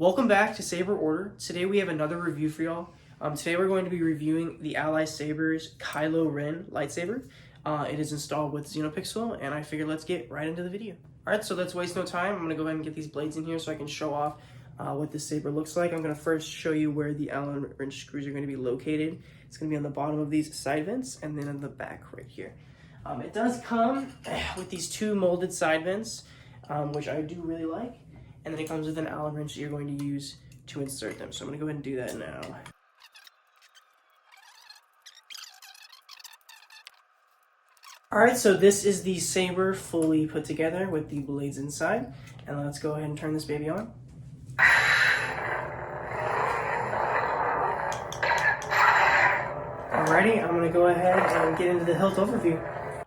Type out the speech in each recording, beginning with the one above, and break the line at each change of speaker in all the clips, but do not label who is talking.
Welcome back to Saber Order. Today we have another review for y'all. Today we're going to be reviewing the Ally Sabers Kylo Ren Lightsaber. It is installed with Xenopixel, and I figured let's get right into the video. Alright, so let's waste no time. I'm going to go ahead and get these blades in here so I can show off what this saber looks like. I'm going to first show you where the Allen wrench screws are going to be located. It's going to be on the bottom of these side vents and then on the back right here. It does come with these two molded side vents, which I do really like. And then it comes with an Allen wrench that you're going to use to insert them. So I'm going to go ahead and do that now. Alright, so this is the saber fully put together with the blades inside. And let's go ahead and turn this baby on. Alrighty, I'm going to go ahead and get into the hilt overview.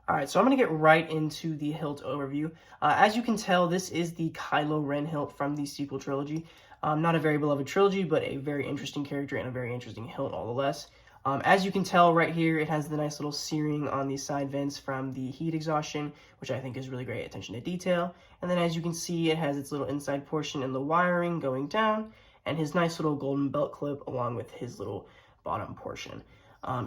Alright, so I'm going to get right into the hilt overview. As you can tell, this is the Kylo Ren hilt from the sequel trilogy. Not a very beloved trilogy, but a very interesting character and a very interesting hilt all the less. As you can tell right here, it has the nice little searing on the side vents from the heat exhaustion, which I think is really great attention to detail. And then as you can see, it has its little inside portion and the wiring going down, and his nice little golden belt clip along with his little bottom portion.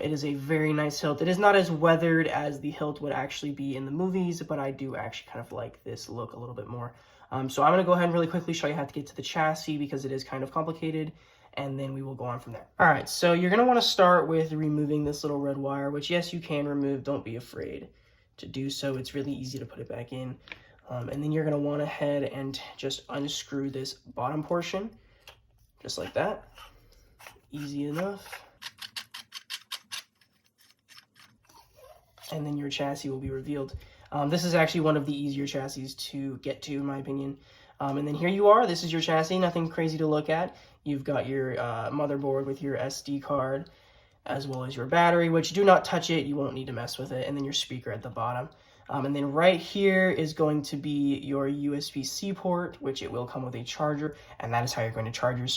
It is a very nice hilt. It is not as weathered as the hilt would actually be in the movies, but I do actually kind of like this look a little bit more. So I'm going to go ahead and really quickly show you how to get to the chassis because it is kind of complicated, and then we will go on from there. All right, so you're going to want to start with removing this little red wire, which yes, you can remove. Don't be afraid to do so. It's really easy to put it back in. And then you're going to want to head and just unscrew this bottom portion, just like that. Easy enough. And then your chassis will be revealed. This is actually one of the easier chassis to get to, in my opinion. And then here you are. This is your chassis. Nothing crazy to look at. You've got your motherboard with your SD card, as well as your battery, which do not touch it. You won't need to mess with it. And then your speaker at the bottom. And then right here is going to be your USB-C port, which it will come with a charger, and that is how you're going to charge your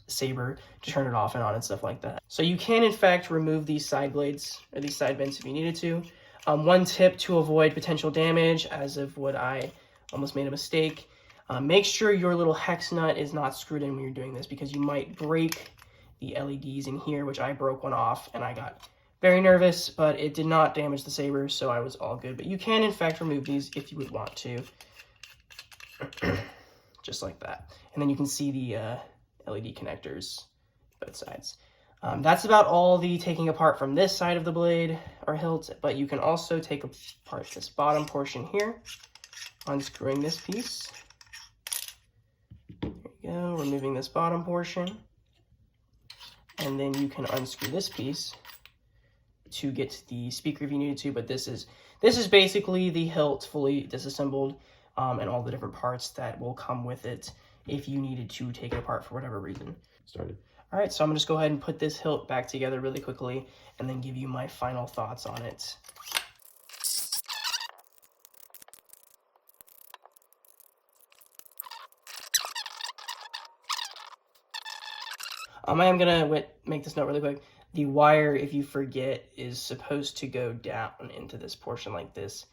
Saber to turn it off and on and stuff like that. So you can, in fact, remove these side blades, or these side vents if you needed to. One tip to avoid potential damage, as of what I almost made a mistake, make sure your little hex nut is not screwed in when you're doing this, because you might break the LEDs in here, which I broke one off, and I got very nervous, but it did not damage the saber, so I was all good. But you can, in fact, remove these if you would want to. Just like that. And then you can see the LED connectors, both sides. That's about all the taking apart from this side of the blade or hilt, but you can also take apart this bottom portion here, unscrewing this piece. There you go, removing this bottom portion. And then you can unscrew this piece to get to the speaker if you needed to, but this is basically the hilt fully disassembled, and all the different parts that will come with it if you needed to take it apart for whatever reason. Started. All right, so I'm gonna just go ahead and put this hilt back together really quickly and then give you my final thoughts on it. I am gonna make this note really quick. The wire, if you forget, is supposed to go down into this portion like this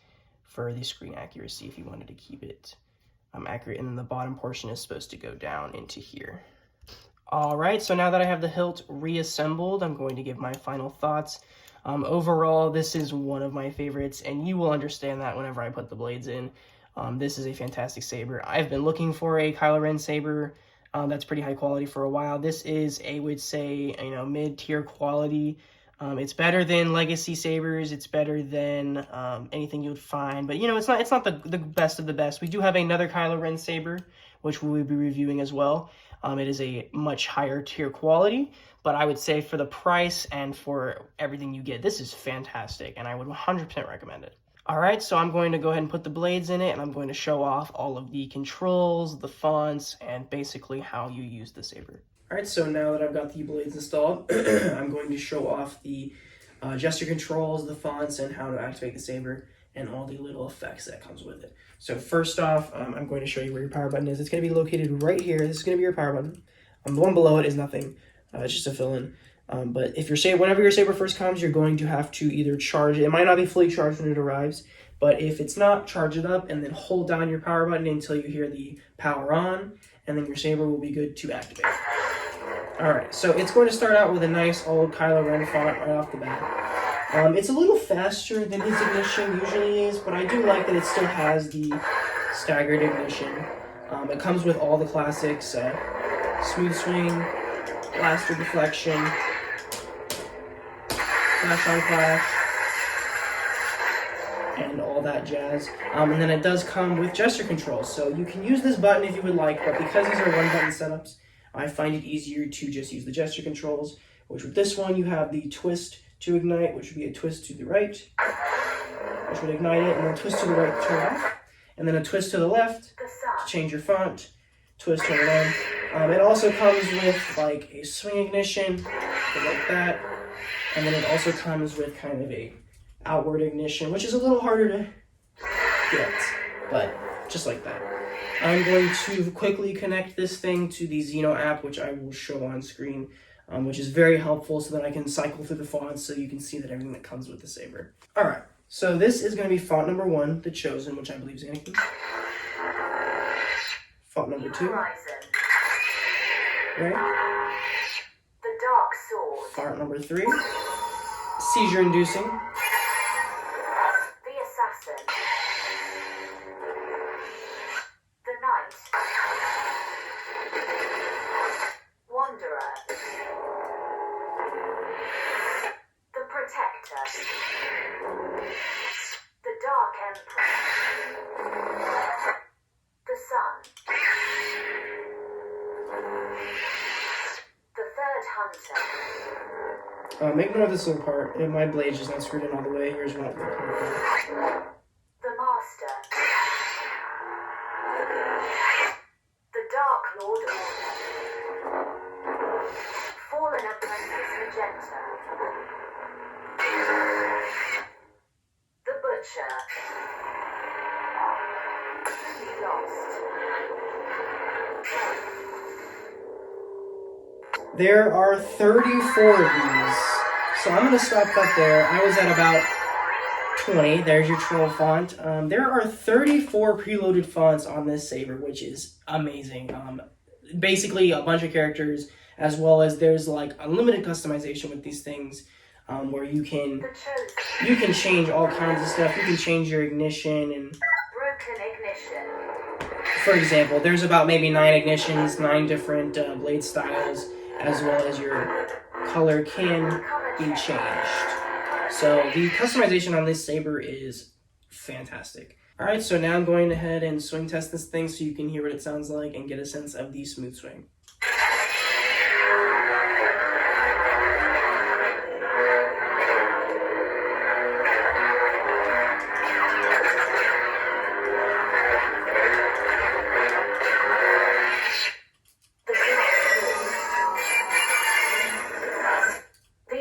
for the screen accuracy if you wanted to keep it accurate. And then the bottom portion is supposed to go down into here. All right, so now that I have the hilt reassembled, I'm going to give my final thoughts. Overall, this is one of my favorites, and you will understand that whenever I put the blades in. This is a fantastic saber. I've been looking for a Kylo Ren saber that's pretty high quality for a while. This is, I would say, mid-tier quality. It's better than Legacy Sabers. It's better than anything you would find. But, it's not the best of the best. We do have another Kylo Ren saber, which we will be reviewing as well. It is a much higher tier quality. But I would say for the price and for everything you get, this is fantastic. And I would 100% recommend it. All right, so I'm going to go ahead and put the blades in it, and I'm going to show off all of the controls, the fonts, and basically how you use the saber. All right, so now that I've got the blades installed, I'm going to show off the gesture controls, the fonts, and how to activate the saber, and all the little effects that comes with it. So first off, I'm going to show you where your power button is. It's going to be located right here. This is going to be your power button. The one below it is nothing. It's just a fill-in. But if whenever your saber first comes, you're going to have to either charge it. It might not be fully charged when it arrives, but if it's not, charge it up and then hold down your power button until you hear the power on, and then your saber will be good to activate. Alright, so it's going to start out with a nice old Kylo Ren font right off the bat. It's a little faster than his ignition usually is, but I do like that it still has the staggered ignition. It comes with all the classics, smooth swing, blaster deflection, flash on flash, and all that jazz. And then it does come with gesture controls, so you can use this button if you would like, but because these are one-button setups, I find it easier to just use the gesture controls, which with this one you have the twist to ignite, which would be a twist to the right, which would ignite it, and then twist to the right to turn it off, and then a twist to the left to change your font, twist, turn it on. It also comes with like a swing ignition, like that, and then it also comes with kind of a outward ignition, which is a little harder to get, but just like that. I'm going to quickly connect this thing to the Xeno app, which I will show on screen, which is very helpful so that I can cycle through the fonts so you can see that everything that comes with the saber. Alright, so this is going to be font number 1, the Chosen, which I believe is Anakin. Font number 2. Right.
The Dark Sword.
Font number 3. Seizure Inducing.
The Assassin. The Knight. Wanderer. The Protector. The Dark Emperor. The Sun. The Third Hunter.
Ignore this little part. My blade is not screwed in all the way. Here's one.
The Master. The Dark Lord Order. Fallen Apprentice Magenta. The Butcher. Lost.
There are 34 of these, so I'm going to stop that there. I was at about 20. There's your troll font. There are 34 preloaded fonts on this saber, which is amazing. Basically, a bunch of characters, as well as there's like unlimited customization with these things, where you can change all kinds of stuff. You can change your ignition and.
Broken ignition.
For example, there's about maybe 9 ignitions, 9 different blade styles, as well as your color can be changed. So the customization on this saber is fantastic. Alright, so now I'm going ahead and swing test this thing so you can hear what it sounds like and get a sense of the smooth swing.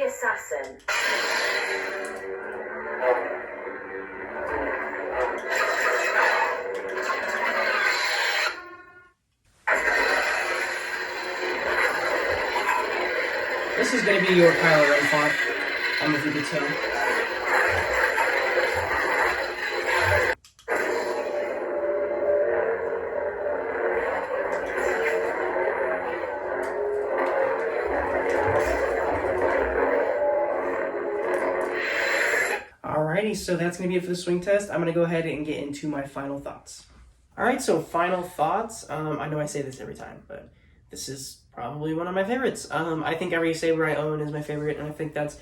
Assassin.
This is going to be your Kylo Ren font. I don't know if you could tell. Alrighty, so that's going to be it for the swing test. I'm going to go ahead and get into my final thoughts. Alright, so final thoughts. I know I say this every time, but this is probably one of my favorites. I think every saber I own is my favorite, and I think that's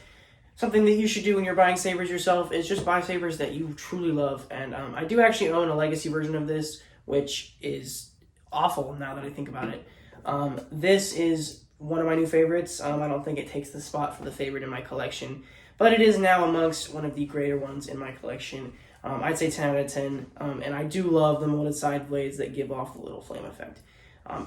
something that you should do when you're buying sabers yourself, is just buy sabers that you truly love. And I do actually own a legacy version of this, which is awful now that I think about it. This is one of my new favorites. I don't think it takes the spot for the favorite in my collection, but it is now amongst one of the greater ones in my collection. I'd say 10 out of 10, and I do love the molded side blades that give off the little flame effect.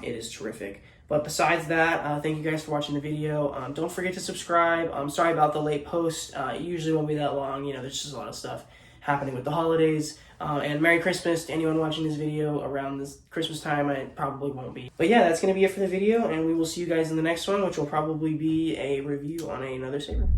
It is terrific. But besides that, thank you guys for watching the video. Don't forget to subscribe. I'm sorry about the late post. It usually won't be that long. You know, there's just a lot of stuff happening with the holidays. And Merry Christmas to anyone watching this video around this Christmas time. It probably won't be. But yeah, that's going to be it for the video, and we will see you guys in the next one, which will probably be a review on another saber.